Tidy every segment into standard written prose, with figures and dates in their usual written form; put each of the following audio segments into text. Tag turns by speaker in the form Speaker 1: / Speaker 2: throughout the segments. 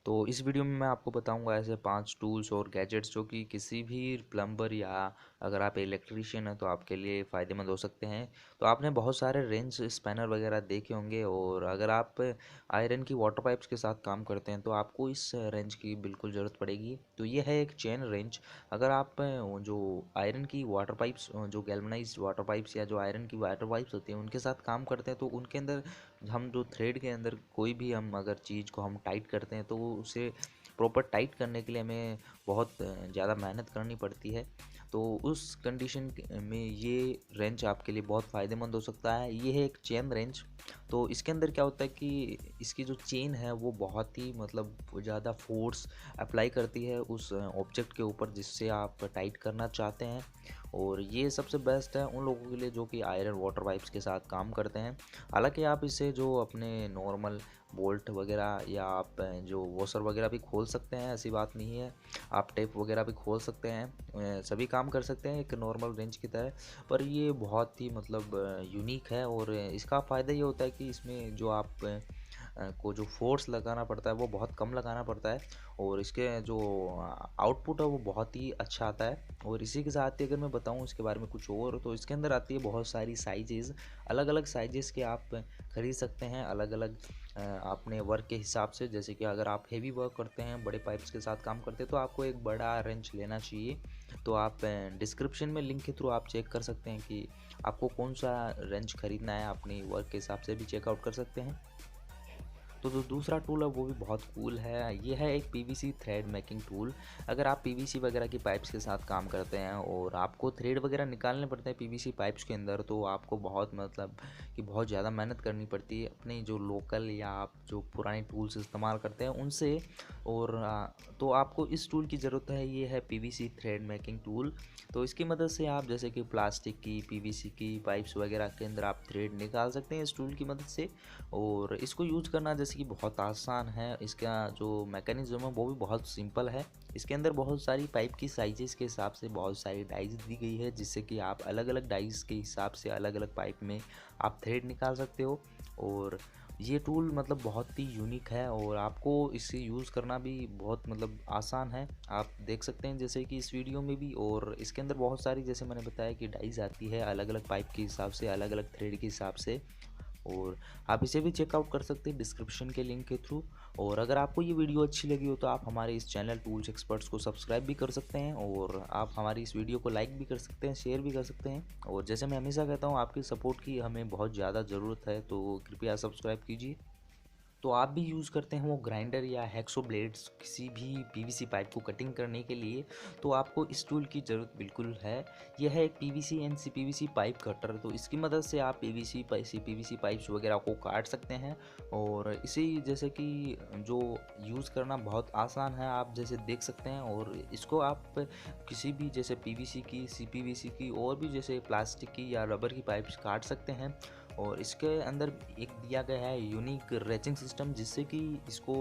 Speaker 1: तो इस वीडियो में मैं आपको बताऊंगा ऐसे 5 टूल्स और गैजेट्स जो कि किसी भी प्लम्बर या अगर आप इलेक्ट्रीशियन हैं तो आपके लिए फ़ायदेमंद हो सकते हैं। तो आपने बहुत सारे रेंज स्पैनर वगैरह देखे होंगे, और अगर आप आयरन की वाटर पाइप्स के साथ काम करते हैं तो आपको इस रेंज की बिल्कुल ज़रूरत पड़ेगी। तो ये है एक चेन रेंज। अगर आप जो आयरन की वाटर पाइप्स, जो गैल्वनाइज्ड वाटर पाइप्स या जो आयरन की वाटर पाइप्स होती हैं उनके साथ काम करते हैं, तो उनके अंदर हम जो थ्रेड के अंदर कोई भी हम अगर चीज़ को हम टाइट करते हैं तो उसे प्रॉपर टाइट करने के लिए हमें बहुत ज़्यादा मेहनत करनी पड़ती है। तो उस कंडीशन में ये रेंच आपके लिए बहुत फ़ायदेमंद हो सकता है। ये है एक चेन रेंच। तो इसके अंदर क्या होता है कि इसकी जो चेन है वो बहुत ही मतलब ज़्यादा फोर्स अप्लाई करती है उस ऑब्जेक्ट के ऊपर जिससे आप टाइट करना चाहते हैं। और ये सबसे बेस्ट है उन लोगों के लिए जो कि आयरन वाटर पाइप्स के साथ काम करते हैं। हालांकि आप इसे जो अपने नॉर्मल बोल्ट वगैरह या आप जो वॉशर वगैरह भी खोल सकते हैं, ऐसी बात नहीं है। आप टेप वगैरह भी खोल सकते हैं, सभी काम कर सकते हैं एक नॉर्मल रेंज की तरह। पर ये बहुत ही मतलब यूनिक है, और इसका फ़ायदा ये होता है कि इसमें जो आप को जो फोर्स लगाना पड़ता है वो बहुत कम लगाना पड़ता है, और इसके जो आउटपुट है वो बहुत ही अच्छा आता है। और इसी के साथ ही अगर मैं बताऊं इसके बारे में कुछ और, तो इसके अंदर आती है बहुत सारी साइजेज़। अलग अलग साइजेस के आप खरीद सकते हैं, अलग अलग अपने वर्क के हिसाब से। जैसे कि अगर आप हेवी वर्क करते हैं, बड़े पाइप्स के साथ काम करते हैं, तो आपको एक बड़ा रेंच लेना चाहिए। तो आप डिस्क्रिप्शन में लिंक के थ्रू आप चेक कर सकते हैं कि आपको कौन सा रेंच खरीदना है, अपनी वर्क के हिसाब से भी चेकआउट कर सकते हैं। तो जो दूसरा टूल है वो भी बहुत कूल है। ये है एक पीवीसी थ्रेड मेकिंग टूल। अगर आप पीवीसी वगैरह की पाइप्स के साथ काम करते हैं और आपको थ्रेड वगैरह निकालने पड़ते हैं पीवीसी पाइप्स के अंदर, तो आपको बहुत मतलब कि बहुत ज़्यादा मेहनत करनी पड़ती है अपने जो लोकल या आप जो पुराने टूल्स इस्तेमाल करते हैं उनसे। और तो आपको इस टूल की ज़रूरत है। ये है पीवीसी थ्रेड मेकिंग टूल। तो इसकी मदद से आप जैसे कि प्लास्टिक की, पीवीसी की पाइप्स वगैरह के अंदर आप थ्रेड निकाल सकते हैं इस टूल की मदद से। और इसको यूज़ करना जैसे कि बहुत आसान है। इसका जो मैकेनिज़्म है वो भी बहुत सिंपल है। इसके अंदर बहुत सारी पाइप की साइजेस के हिसाब से बहुत सारी डाइज दी गई है, जिससे कि आप अलग अलग डाइज के हिसाब से अलग अलग पाइप में आप थ्रेड निकाल सकते हो। और ये टूल मतलब बहुत ही यूनिक है, और आपको इसे यूज़ करना भी बहुत मतलब आसान है। आप देख सकते हैं जैसे कि इस वीडियो में भी। और इसके अंदर बहुत सारी, जैसे मैंने बताया कि डाइज आती है अलग अलग पाइप के हिसाब से, अलग अलग थ्रेड के हिसाब से। और आप इसे भी चेकआउट कर सकते हैं डिस्क्रिप्शन के लिंक के थ्रू। और अगर आपको ये वीडियो अच्छी लगी हो तो आप हमारे इस चैनल टूल्स एक्सपर्ट्स को सब्सक्राइब भी कर सकते हैं, और आप हमारी इस वीडियो को लाइक भी कर सकते हैं, शेयर भी कर सकते हैं। और जैसे मैं हमेशा कहता हूँ, आपकी सपोर्ट की हमें बहुत ज़्यादा ज़रूरत है, तो कृपया सब्सक्राइब कीजिए। तो आप भी यूज़ करते हैं वो ग्राइंडर या हैक्सो ब्लेड्स किसी भी पीवीसी पाइप को कटिंग करने के लिए, तो आपको इस टूल की ज़रूरत बिल्कुल है। यह है एक PVC and CPVC pipe cutter. तो इसकी मदद से आप सीपीवीसी पाइप्स वगैरह को काट सकते हैं। और इसे जैसे कि जो यूज़ करना बहुत आसान है, आप जैसे देख सकते हैं। और इसको आप किसी भी जैसे पीवीसी की, सीपीवीसी की और भी जैसे प्लास्टिक की या रबर की पाइप्स काट सकते हैं। और इसके अंदर एक दिया गया है यूनिक रेचिंग सिस्टम, जिससे कि इसको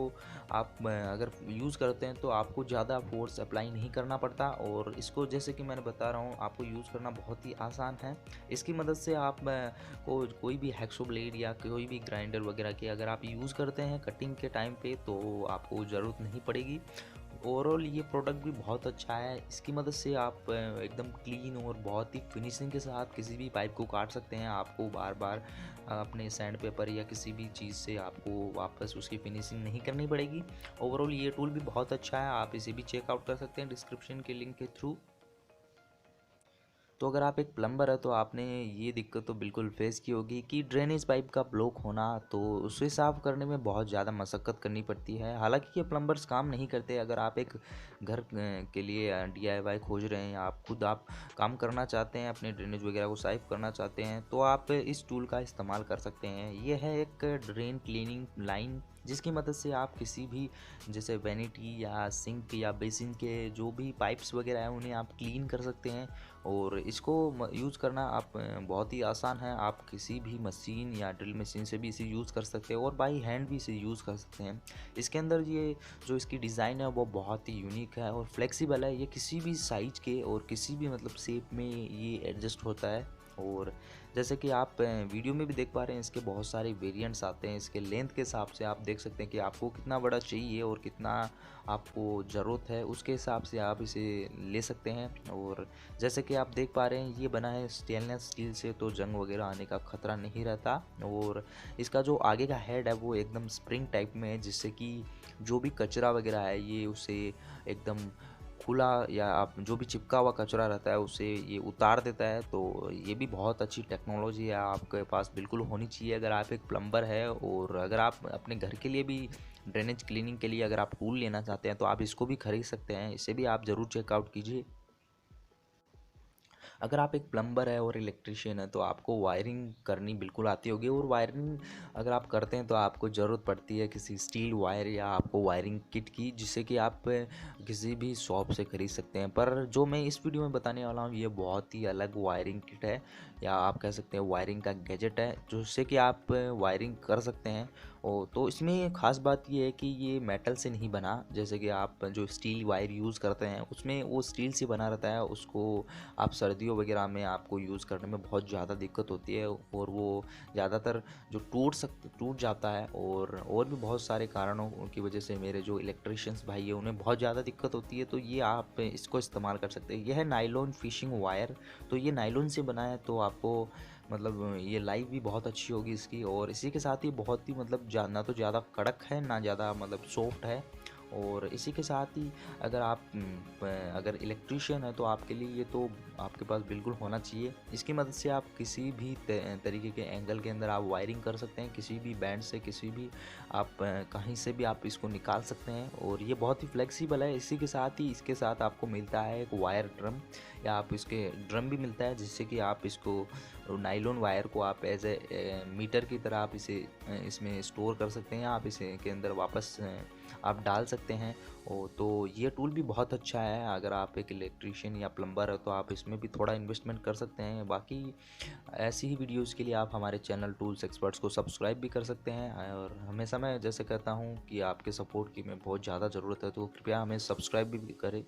Speaker 1: आप अगर यूज़ करते हैं तो आपको ज़्यादा फोर्स अप्लाई नहीं करना पड़ता। और इसको जैसे कि मैंने बता रहा हूँ, आपको यूज़ करना बहुत ही आसान है। इसकी मदद से आप कोई भी हैक्सो ब्लेड या कोई भी ग्राइंडर वगैरह के अगर आप यूज़ करते हैं कटिंग के टाइम पे, तो आपको ज़रूरत नहीं पड़ेगी। ओवरऑल ये प्रोडक्ट भी बहुत अच्छा है। इसकी मदद से आप एकदम क्लीन और बहुत ही फिनिशिंग के साथ किसी भी पाइप को काट सकते हैं। आपको बार बार अपने सैंड पेपर या किसी भी चीज़ से आपको वापस उसकी फिनिशिंग नहीं करनी पड़ेगी। ओवरऑल ये टूल भी बहुत अच्छा है, आप इसे भी चेकआउट कर सकते हैं डिस्क्रिप्शन के लिंक के थ्रू। तो अगर आप एक प्लम्बर है तो आपने ये दिक्कत तो बिल्कुल फेस की होगी कि ड्रेनेज पाइप का ब्लॉक होना, तो उसे साफ़ करने में बहुत ज़्यादा मशक्क़त करनी पड़ती है। हालांकि ये प्लम्बर्स काम नहीं करते। अगर आप एक घर के लिए डीआईवाई खोज रहे हैं या आप खुद आप काम करना चाहते हैं, अपने ड्रेनेज वगैरह को साफ़ करना चाहते हैं, तो आप इस टूल का इस्तेमाल कर सकते हैं। ये है एक ड्रेन क्लीनिंग लाइन, जिसकी मदद से आप किसी भी जैसे वैनिटी या सिंक या बेसिन के जो भी पाइप्स वगैरह हैं उन्हें आप क्लीन कर सकते हैं। और इसको यूज़ करना आप बहुत ही आसान है। आप किसी भी मशीन या ड्रिल मशीन से भी इसे यूज़ कर सकते हैं, और बाई हैंड भी इसे यूज़ कर सकते हैं। इसके अंदर ये जो इसकी डिज़ाइन है वो बहुत ही यूनिक है और फ्लेक्सिबल है। ये किसी भी साइज के और किसी भी मतलब शेप में ये एडजस्ट होता है। और जैसे कि आप वीडियो में भी देख पा रहे हैं, इसके बहुत सारे वेरिएंट्स आते हैं। इसके लेंथ के हिसाब से आप देख सकते हैं कि आपको कितना बड़ा चाहिए और कितना आपको ज़रूरत है, उसके हिसाब से आप इसे ले सकते हैं। और जैसे कि आप देख पा रहे हैं, ये बना है स्टेनलेस स्टील से, तो जंग वगैरह आने का खतरा नहीं रहता। और इसका जो आगे का हेड है वो एकदम स्प्रिंग टाइप में है, जिससे कि जो भी कचरा वगैरह है ये उसे एकदम खुला, या आप जो भी चिपका हुआ कचरा रहता है उसे ये उतार देता है। तो ये भी बहुत अच्छी टेक्नोलॉजी है, आपके पास बिल्कुल होनी चाहिए अगर आप एक प्लम्बर है। और अगर आप अपने घर के लिए भी ड्रेनेज क्लीनिंग के लिए अगर आप टूल लेना चाहते हैं तो आप इसको भी खरीद सकते हैं, इसे भी आप ज़रूर चेकआउट कीजिए। अगर आप एक प्लम्बर है और इलेक्ट्रिशियन है तो आपको वायरिंग करनी बिल्कुल आती होगी। और वायरिंग अगर आप करते हैं तो आपको ज़रूरत पड़ती है किसी स्टील वायर या आपको वायरिंग किट की, जिससे कि आप किसी भी शॉप से ख़रीद सकते हैं। पर जो मैं इस वीडियो में बताने वाला हूँ ये बहुत ही अलग वायरिंग किट है, या आप कह सकते हैं वायरिंग का गैजेट है, जिससे कि आप वायरिंग कर सकते हैं। ओ तो इसमें ख़ास बात ये है कि ये मेटल से नहीं बना, जैसे कि आप जो स्टील वायर यूज़ करते हैं उसमें वो स्टील से बना रहता है। उसको आप सर्दियों वगैरह में आपको यूज़ करने में बहुत ज़्यादा दिक्कत होती है, और वो ज़्यादातर जो टूट जाता है। और भी बहुत सारे कारणों की वजह से मेरे जो इलेक्ट्रिशियंस भाई है उन्हें बहुत ज़्यादा दिक्कत होती है। तो ये आप इसको इस्तेमाल कर सकते हैं। यह है नायलॉन फिशिंग वायर, तो ये नायलॉन से बना है, तो आपको मतलब ये लाइफ भी बहुत अच्छी होगी इसकी। और इसी के साथ ही बहुत ही मतलब ना तो ज़्यादा कड़क है ना ज़्यादा मतलब सॉफ्ट है। और इसी के साथ ही अगर आप अगर इलेक्ट्रिशियन है तो आपके लिए ये तो आपके पास बिल्कुल होना चाहिए। इसकी मदद से आप किसी भी तरीके के एंगल के अंदर आप वायरिंग कर सकते हैं, किसी भी बैंड से, किसी भी आप कहीं से भी आप इसको निकाल सकते हैं। और ये बहुत ही फ्लेक्सिबल है। इसी के साथ ही इसके साथ आपको मिलता है एक वायर ड्रम, या आप इसके ड्रम भी मिलता है, जिससे कि आप इसको नाइलॉन वायर को आप एज ए मीटर की तरह आप इसे इसमें स्टोर कर सकते हैं, आप इसे के अंदर वापस आप डाल सकते हैं। तो ये टूल भी बहुत अच्छा है। अगर आप एक इलेक्ट्रीशियन या प्लम्बर है तो आप इसमें भी थोड़ा इन्वेस्टमेंट कर सकते हैं। बाकी ऐसी ही वीडियोस के लिए आप हमारे चैनल टूल्स एक्सपर्ट्स को सब्सक्राइब भी कर सकते हैं। और हमेशा मैं जैसे कहता हूँ कि आपके सपोर्ट की मैं बहुत ज़्यादा ज़रूरत है, तो कृपया हमें सब्सक्राइब भी करें।